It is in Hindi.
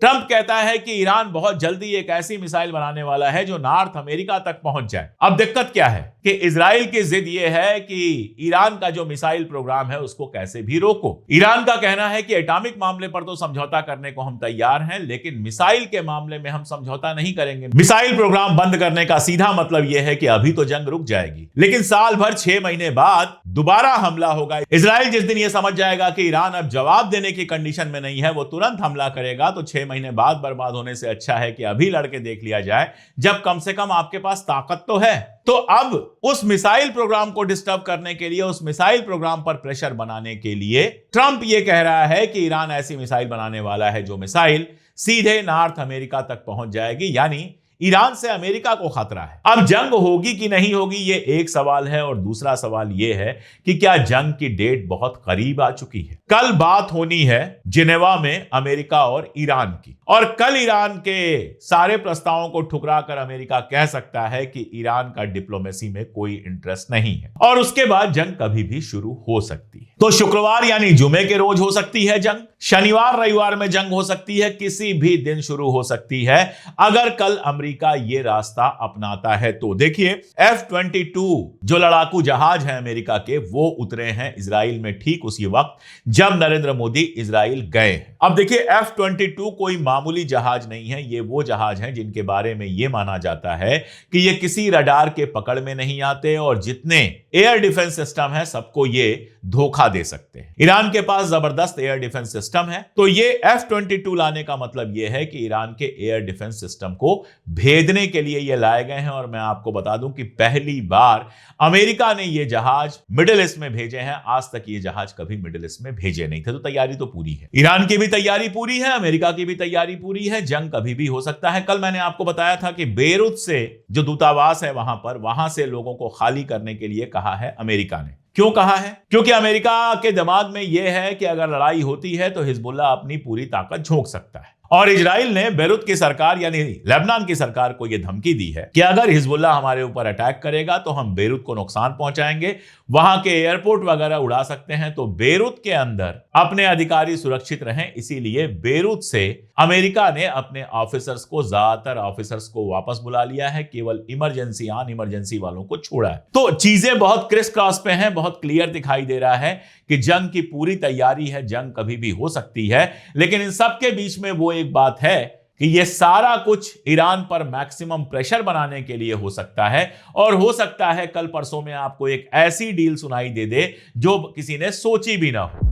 ट्रंप कहता है कि ईरान बहुत जल्दी एक ऐसी मिसाइल बनाने वाला है जो नॉर्थ अमेरिका तक पहुंच जाए। अब दिक्कत क्या है कि इजराइल की जिद यह है कि ईरान का जो मिसाइल प्रोग्राम है उसको कैसे भी रोको। ईरान का कहना है कि एटॉमिक मामले पर तो समझौता करने को हम तैयार हैं, लेकिन मिसाइल के मामले में हम समझौता नहीं करेंगे। मिसाइल प्रोग्राम बंद करने का सीधा मतलब यह है कि अभी तो जंग रुक जाएगी, लेकिन साल भर 6 महीने बाद दोबारा हमला होगा। इजराइल जिस दिन यह समझ जाएगा कि ईरान अब जवाब देने की कंडीशन में नहीं है, वो तुरंत हमला करेगा। तो 6 महीने बाद बर्बाद होने से अच्छा है कि अभी लड़के देख लिया जाए, जब कम से कम आपके पास ताकत तो है। तो अब उस मिसाइल प्रोग्राम को डिस्टर्ब करने के लिए, उस मिसाइल प्रोग्राम पर प्रेशर बनाने के लिए ट्रंप यह कह रहा है कि ईरान ऐसी मिसाइल बनाने वाला है जो मिसाइल सीधे नॉर्थ अमेरिका तक पहुंच जाएगी, यानी ईरान से अमेरिका को खतरा है। अब जंग होगी कि नहीं होगी ये एक सवाल है, और दूसरा सवाल ये है कि क्या जंग की डेट बहुत करीब आ चुकी है। कल बात होनी है जिनेवा में अमेरिका और ईरान की, और कल ईरान के सारे प्रस्तावों को ठुकरा कर अमेरिका कह सकता है कि ईरान का डिप्लोमेसी में कोई इंटरेस्ट नहीं है, और उसके बाद जंग कभी भी शुरू हो सकती है। तो शुक्रवार यानी जुमे के रोज हो सकती है जंग, शनिवार रविवार में जंग हो सकती है, किसी भी दिन शुरू हो सकती है अगर कल अमेरिका ये रास्ता अपनाता है। तो देखिए F-22 जो लड़ाकू जहाज है अमेरिका के, वो उतरे हैं इजराइल में ठीक उसी वक्त जब नरेंद्र मोदी इजराइल गए। अब देखिए F-22 कोई मामूली जहाज नहीं है, ये वो जहाज हैं जिनके बारे में ये माना जाता है कि ये किसी रडार के पकड़ में नहीं आते, और जितने एयर डिफेंस सिस्टम है सबको ये धोखा दे सकते हैं। ईरान के पास जबरदस्त एयर डिफेंस सिस्टम है, तो ये F-22 लाने का मतलब ये है कि ईरान के एयर डिफेंस सिस्टम को भेदने के लिए ये लाए गए हैं। और मैं आपको बता दूं कि पहली बार अमेरिका ने ये जहाज मिडिल ईस्ट में भेजे हैं, आज तक ये जहाज कभी मिडिल ईस्ट में भेजे नहीं थे। तो तैयारी तो पूरी है, ईरान की भी तैयारी पूरी है, अमेरिका की भी तैयारी पूरी है, जंग कभी भी हो सकता है। कल मैंने आपको बताया था कि बेरूत से जो दूतावास है वहां से लोगों को खाली करने के लिए कहा है अमेरिका ने। क्यों कहा है? क्योंकि अमेरिका के दिमाग में यह है कि अगर लड़ाई होती है तो हिजबुल्लाह अपनी पूरी ताकत झोंक सकता है, और इजराइल ने बेरूत की सरकार यानी लेबनान की सरकार को यह धमकी दी है कि अगर हिजबुल्लाह हमारे ऊपर अटैक करेगा तो हम बेरूत को नुकसान पहुंचाएंगे, वहां के एयरपोर्ट वगैरह उड़ा सकते हैं। तो बेरूत के अंदर अपने अधिकारी सुरक्षित रहें, इसीलिए बेरूत से अमेरिका ने अपने ऑफिसर्स को, ज्यादातर ऑफिसर्स को वापस बुला लिया है, केवल इमरजेंसी ऑन इमरजेंसी वालों को छोड़ा है। तो चीजें बहुत क्रिस क्रॉस पे हैं, बहुत क्लियर दिखाई दे रहा है कि जंग की पूरी तैयारी है, जंग कभी भी हो सकती है। लेकिन इन सब के बीच में वो एक बात है कि ये सारा कुछ ईरान पर मैक्सिमम प्रेशर बनाने के लिए हो सकता है, और हो सकता है कल परसों में आपको एक ऐसी डील सुनाई दे दे जो किसी ने सोची भी ना हो।